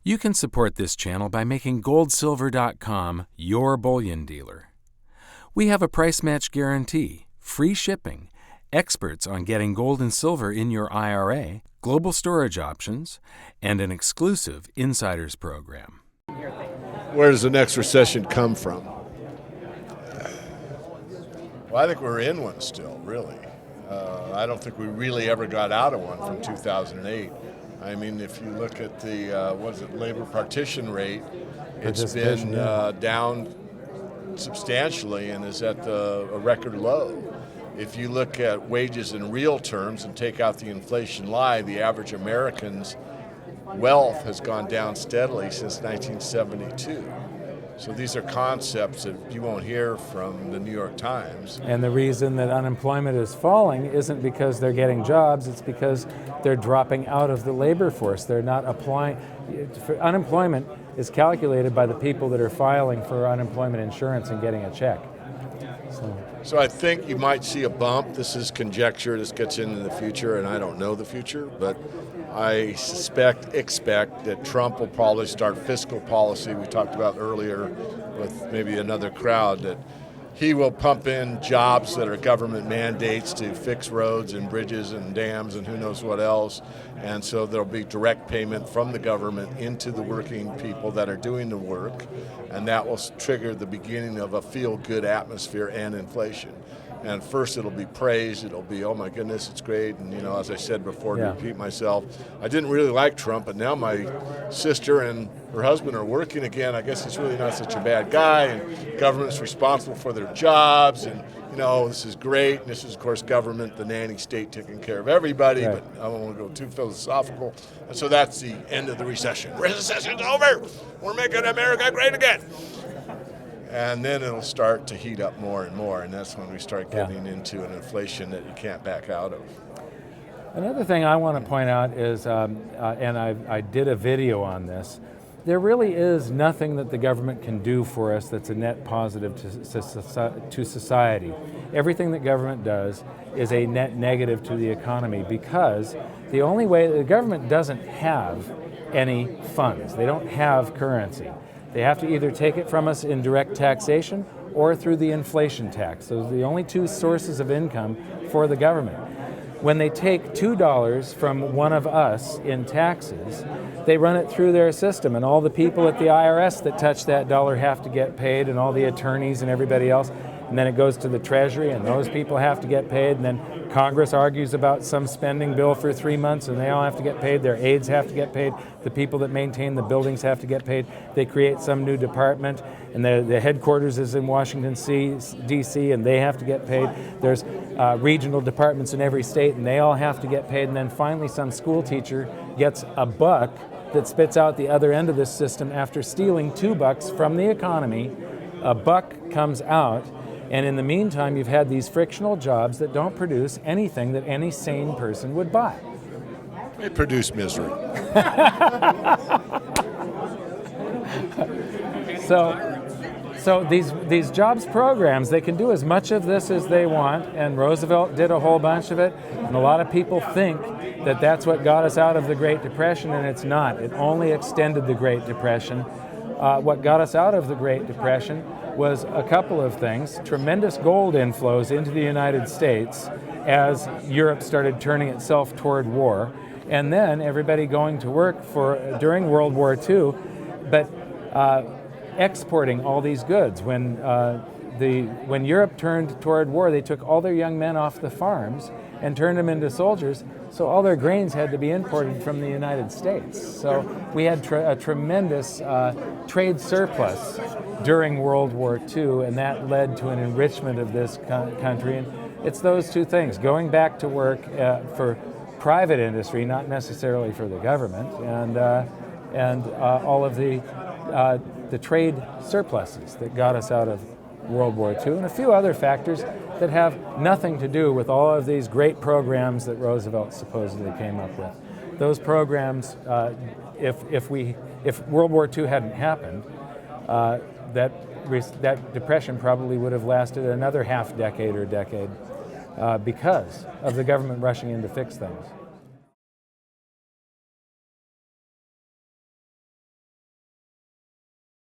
You can support this channel by making goldsilver.com your bullion dealer. We have a price match guarantee, free shipping, experts on getting gold and silver in your IRA, global storage options, and an exclusive insiders program. Where does the next recession come from? Well, I think we're in one still, really. I don't think we really ever got out of one from 2008. I mean, if you look at the, labor partition rate, it's been down substantially and is at a record low. If you look at wages in real terms and take out the inflation lie, the average American's wealth has gone down steadily since 1972. So these are concepts that you won't hear from the New York Times. And the reason that unemployment is falling isn't because they're getting jobs, it's because they're dropping out of the labor force. They're not applying. Unemployment is calculated by the people that are filing for unemployment insurance and getting a check. So I think you might see a bump. This is conjecture. This gets into the future, and I don't know the future, but I expect that Trump will probably start fiscal policy we talked about earlier with maybe another crowd, that he will pump in jobs that are government mandates to fix roads and bridges and dams and who knows what else. And so there'll be direct payment from the government into the working people that are doing the work. And that will trigger the beginning of a feel-good atmosphere and inflation. And first it'll be praise, it'll be, oh my goodness, it's great. And as I said before, to repeat myself, I didn't really like Trump, but now my sister and her husband are working again. I guess he's really not such a bad guy, and government's responsible for their jobs, and this is great. And this is, of course, government, the nanny state taking care of everybody, but I don't want to go too philosophical. And so that's the end of the recession. Recession's over! We're making America great again! And then it'll start to heat up more and more, and that's when we start getting into an inflation that you can't back out of. Another thing I want to point out is, and I did a video on this, there really is nothing that the government can do for us that's a net positive to society. Everything that government does is a net negative to the economy, because the only way the government doesn't have any funds, they don't have currency. They have to either take it from us in direct taxation or through the inflation tax. Those are the only two sources of income for the government. When they take $2 from one of us in taxes, they run it through their system, and all the people at the IRS that touch that dollar have to get paid, and all the attorneys and everybody else. And then it goes to the Treasury, and those people have to get paid, and then Congress argues about some spending bill for 3 months, and they all have to get paid. Their aides have to get paid. The people that maintain the buildings have to get paid. They create some new department, and the headquarters is in Washington, D.C., and they have to get paid. There's regional departments in every state, and they all have to get paid. And then finally some school teacher gets a buck that spits out the other end of this system after stealing $2 from the economy. A buck comes out. And in the meantime, you've had these frictional jobs that don't produce anything that any sane person would buy. They produce misery. So these jobs programs, they can do as much of this as they want, and Roosevelt did a whole bunch of it, and a lot of people think that that's what got us out of the Great Depression, and it's not. It only extended the Great Depression. What got us out of the Great Depression was a couple of things: tremendous gold inflows into the United States as Europe started turning itself toward war, and then everybody going to work during World War II, but exporting all these goods. When Europe turned toward war, they took all their young men off the farms and turned them into soldiers, so all their grains had to be imported from the United States. So we had a tremendous trade surplus during World War II, and that led to an enrichment of this country. And it's those two things: going back to work for private industry, not necessarily for the government, and all of the trade surpluses that got us out of World War II, and a few other factors that have nothing to do with all of these great programs that Roosevelt supposedly came up with. Those programs, if World War II hadn't happened, that depression probably would have lasted another half decade or decade because of the government rushing in to fix things.